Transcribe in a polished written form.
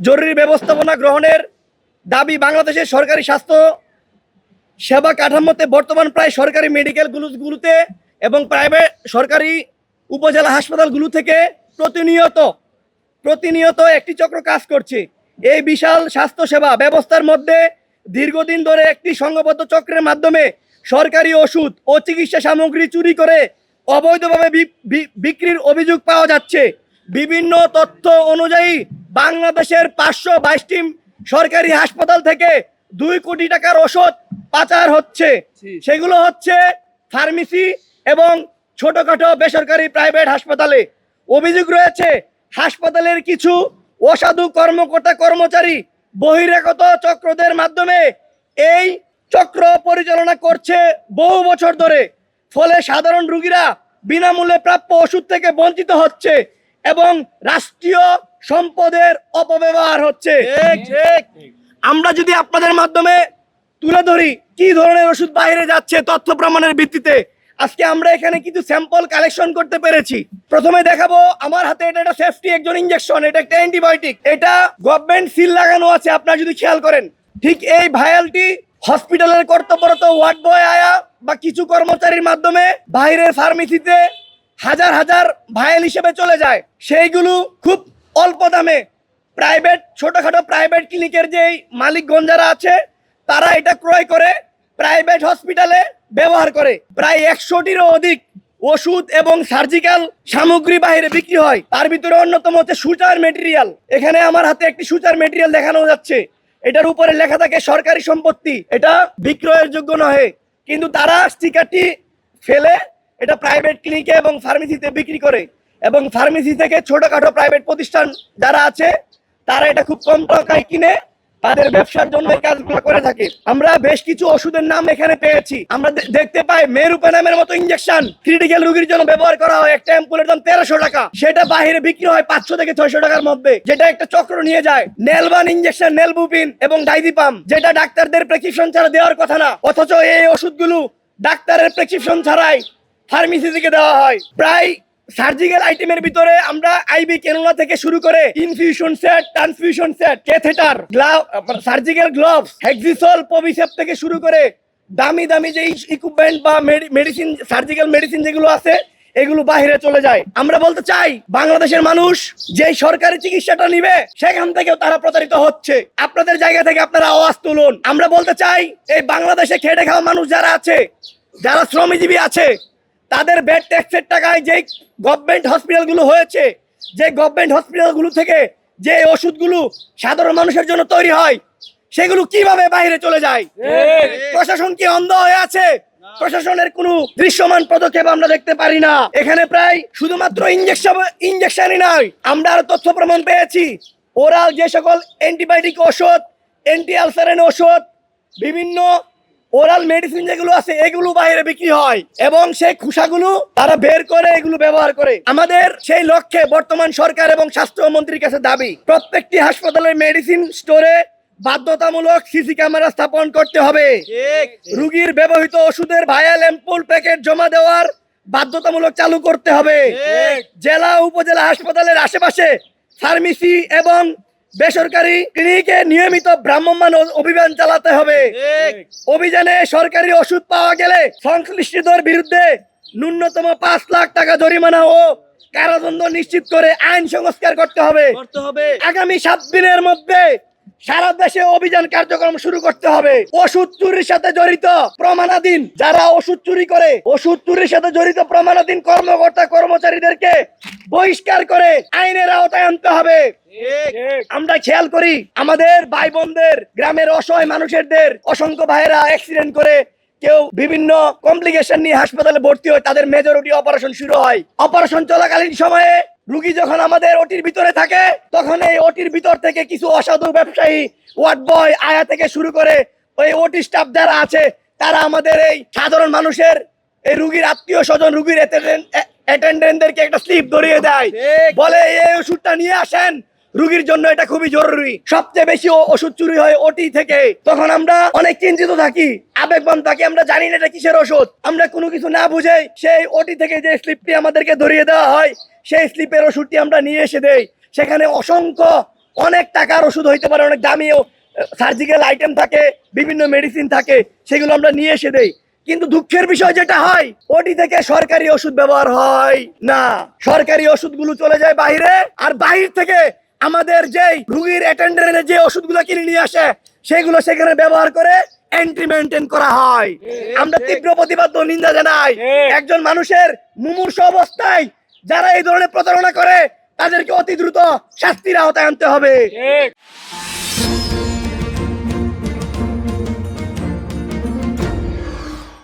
জরুরি ব্যবস্থাপনা গ্রহণের দাবি। বাংলাদেশের সরকারি স্বাস্থ্য সেবা কাঠামোতে বর্তমান প্রায় সরকারি মেডিকেলগুলোতে এবং প্রাইভেট সরকারি উপজেলা হাসপাতালগুলো থেকে প্রতিনিয়ত একটি চক্র কাজ করছে। এই বিশাল স্বাস্থ্যসেবা ব্যবস্থার মধ্যে দীর্ঘদিন ধরে একটি সংঘবদ্ধ চক্রের মাধ্যমে সরকারি ওষুধ ও চিকিৎসা সামগ্রী চুরি করে অবৈধভাবে বিক্রির অভিযোগ পাওয়া যাচ্ছে। বিভিন্ন তথ্য অনুযায়ী বাংলাদেশের 522টি সরকারি হাসপাতাল থেকে 2 কোটি টাকার ওষুধ পাচার হচ্ছে। সেগুলো হচ্ছে ফার্মেসি এবং ছোটখাটো বেসরকারি প্রাইভেট হাসপাতালে। অভিযোগ রয়েছে হাসপাতালের কিছু অসাধু কর্মচারী বহিরাগত চক্রদের মাধ্যমে এই চক্র পরিচালনা করছে বহু বছর ধরে। ফলে সাধারণ রোগীরা বিনামূল্যে প্রাপ্য ওষুধ থেকে বঞ্চিত হচ্ছে এবং রাষ্ট্রীয় সম্পদের অপব্যবহার হচ্ছে। আমরা যদি আপনাদের মাধ্যমে তুলে ধরি কি ধরনের ওষুধ বাইরে যাচ্ছে তথ্য প্রমাণের ভিত্তিতে, আজকে আমরা এখানে কিছু স্যাম্পল কালেকশন করতে পেরেছি। প্রথমে দেখাবো আমার হাতে, এটা একটা সেফটি একজন ইনজেকশন, এটা একটা অ্যান্টিবায়োটিক, এটা গভর্নমেন্ট সিল লাগানো আছে। আপনারা যদি খেয়াল করেন, ঠিক এই ভায়ালটি হসপিটালের কর্তব্যরত ওয়ার্ড বয় আয়া বা কিছু কর্মচারীর মাধ্যমে বাইরের ফার্মেসিতে হাজার হাজার ভায়াল হিসেবে চলে যায়। সেইগুলো খুব অল্প দামে প্রাইভেট ছোটখাটো প্রাইভেট ক্লিনিকের যেই মালিকগণ যারা আছে তারা এটা ক্রয় করে প্রাইভেট হসপিটালে ব্যবহার করে। প্রায় 100টিরও অধিক ওষুধ এবং সার্জিক্যাল সামগ্রী বাইরে বিক্রি হয়। তার ভিতরে অন্যতম হচ্ছে সুচার মেটেরিয়াল। এখানে আমার হাতে একটি সুচার মেটেরিয়াল দেখানো যাচ্ছে, এটার উপরে লেখা থাকে সরকারি সম্পত্তি, এটা বিক্রয়ের যোগ্য নয়, কিন্তু তারা স্টিকারটি ফেলে এটা প্রাইভেট ক্লিনিকে এবং ফার্মেসিতে বিক্রি করে এবং ফার্মেসি থেকে ছোটখাটো প্রাইভেট প্রতিষ্ঠান যারা আছে তারা এটা খুব কম টাকায় কিনে তাদের ব্যবসার জন্য এই কাজগুলো করে থাকে। আমরা বেশ কিছু ওষুধের নাম এখানে পেয়েছি। আমরা দেখতে পাই মেরুপেনামের মতো ইনজেকশন ক্রিটিক্যাল রোগীর জন্য ব্যবহার করা হয়, একটা অ্যাম্পুলের দাম 1300 টাকা, সেটা বাইরে বিক্রি হয় 500 থেকে 600 টাকার মধ্যে, যেটা একটা চক্র নিয়ে যায়। নেলবান ইনজেকশন, নেলবুপিন এবং ডাইজিপাম, যেটা ডাক্তারদের প্রেসক্রিপশন ছাড়া দেওয়ার কথা না, অথচ এই ওষুধগুলো ডাক্তারের প্রেসক্রিপশন ছাড়াই ফার্মেসি থেকে দেওয়া হয়। প্রায় সার্জিক্যাল আইটেমের ভিতরে আমরা আইবি ক্যানুলা থেকে শুরু করে infusion set, transfusion set, catheter, surgical gloves, Hexisol, পবিসেপ থেকে শুরু করে দামি দামি যে ইকুইপমেন্ট বা মেডিসিন, সার্জিক্যাল মেডিসিন যেগুলো আছে এগুলো বাইরে চলে যায়। আমরা বলতে চাই বাংলাদেশের মানুষ যে সরকারি চিকিৎসাটা নিবে সেখান থেকেও তারা প্রতারিত হচ্ছে। আপনাদের জায়গা থেকে আপনারা আওয়াজ তুলুন। আমরা বলতে চাই এই বাংলাদেশে খেটে খাওয়া মানুষ যারা আছে, যারা শ্রমজীবী আছে, তাদের বেড ট্যাক্সের টাকায় যে গভর্নমেন্ট হসপিটালগুলো হয়েছে, যে গভর্নমেন্ট হসপিটালগুলো থেকে যে ওষুধগুলো সাধারণ মানুষের জন্য তৈরি হয় সেগুলো কিভাবে বাইরে চলে যায়? প্রশাসন কি অন্ধ হয়ে আছে? প্রশাসনের কোনো দৃশ্যমান পদক্ষেপ আমরা দেখতে পারি না। এখানে প্রায় শুধুমাত্র ইনজেকশনই নয়, আমরা আরো তথ্য প্রমাণ পেয়েছি ওরাল যে সকল অ্যান্টিবায়োটিক ওষুধ, অ্যান্টি আলসারেন ওষুধ, বিভিন্ন ওরাল মেডিসিন যেগুলো আছে এগুলো বাইরে বিক্রি হয় এবং সেই খোসাগুলো তারা বের করে এগুলো ব্যবহার করে। আমাদের সেই লক্ষ্যে বর্তমান সরকার এবং স্বাস্থ্যমন্ত্রীর কাছে দাবি প্রত্যেকটি হাসপাতালের মেডিসিন স্টোরে বাধ্যতামূলক সিসি ক্যামেরা স্থাপন করতে হবে। রোগীর ব্যবহৃত ওষুধের ভায়াল অ্যাম্পুল প্যাকেট জমা দেওয়ার বাধ্যতামূলক চালু করতে হবে। জেলা উপজেলা হাসপাতালের আশেপাশে ফার্মেসি এবং বেসরকারি ক্লিনিকে নিয়মিত ভ্রাম্যমাণ অভিযান চালাতে হবে। অভিযানে সরকারি ওষুধ পাওয়া গেলে সংশ্লিষ্টদের বিরুদ্ধে ন্যূনতম 5 লাখ টাকা জরিমানা ও কারাদণ্ড নিশ্চিত করে আইন সংস্কার করতে হবে। আগামী 7 দিনের মধ্যে সারা দেশে অভিযান কার্যক্রম শুরু করতে হবে। ওষুধ চুরির সাথে জড়িত প্রমাণাধীন যারা ওষুধ চুরি করে, ওষুধ চুরির সাথে জড়িত প্রমাণাধীন কর্মকর্তা কর্মচারীদেরকে বহিষ্কার করে আইনের আওতায় আনতে হবে। আমরা খেয়াল করি আমাদের ভাই বোনদের, গ্রামের অসহায় মানুষদের, অসংখ্য ভাইয়েরা অ্যাক্সিডেন্ট করে কেউ বিভিন্ন কমপ্লিকেশন নিয়ে হাসপাতালে ভর্তি হয়, তাদের মেজরিটি অপারেশন শুরু হয়। অপারেশন চলাকালীন সময়ে রোগী যখন আমাদের ওটির ভিতরে থাকে তখন এই ওটির ভিতর থেকে কিছু অসাধু ব্যবসায়ী, ওয়ার্ড বয় আয়া থেকে শুরু করে ওই ওটি স্টাফ যারা আছে তারা আমাদের এই সাধারণ মানুষের, এই রোগীর আত্মীয় স্বজন, রোগীর অ্যাটেন্ডেন্টদেরকে একটা স্লিপ ধরিয়ে দেয়, বলে এই ওষুধটা নিয়ে আসেন, রোগীর জন্য এটা খুবই জরুরি। সবচেয়ে বেশি ওষুধ চুরি হয় ওটি থেকে। তখন আমরা অনেক চিন্তিত থাকি, আবেগবান থাকি, আমরা জানি না এটা কিসের ওষুধ। আমরা কোনো কিছু না বুঝে সেই ওটি থেকে যে স্লিপটি আমাদেরকে ধরিয়ে দেওয়া হয় সেই স্লিপের ওষুধটি আমরা নিয়ে এসে দেই। সেখানে অসংখ্য অনেক টাকার ওষুধ হইতে পারে, অনেক দামিও সার্জিক্যাল আইটেম থাকে, বিভিন্ন মেডিসিন থাকে, সেগুলো আমরা নিয়ে এসে দেই। কিন্তু দুঃখের বিষয় যেটা হয়, ওটি থেকে সরকারি ওষুধ ব্যবহার হয় না। সরকারি ওষুধগুলো চলে যায় বাইরে, আর বাইরে থেকে আমাদের যেই রুগীর অ্যাটেন্ডারের যে ওষুধগুলো কিনে নিয়ে আসে সেগুলো সেখানে ব্যবহার করে এন্ট্রি মেনটেন করা হয়। আমরা তীব্র প্রতিবাদ ও নিন্দা জানাই। একজন মানুষের মুমূর্ষু অবস্থায় যারা এই ধরনের প্রতারণা করে তাদেরকে অতি দ্রুত শাস্তির আওতায় আনতে হবে।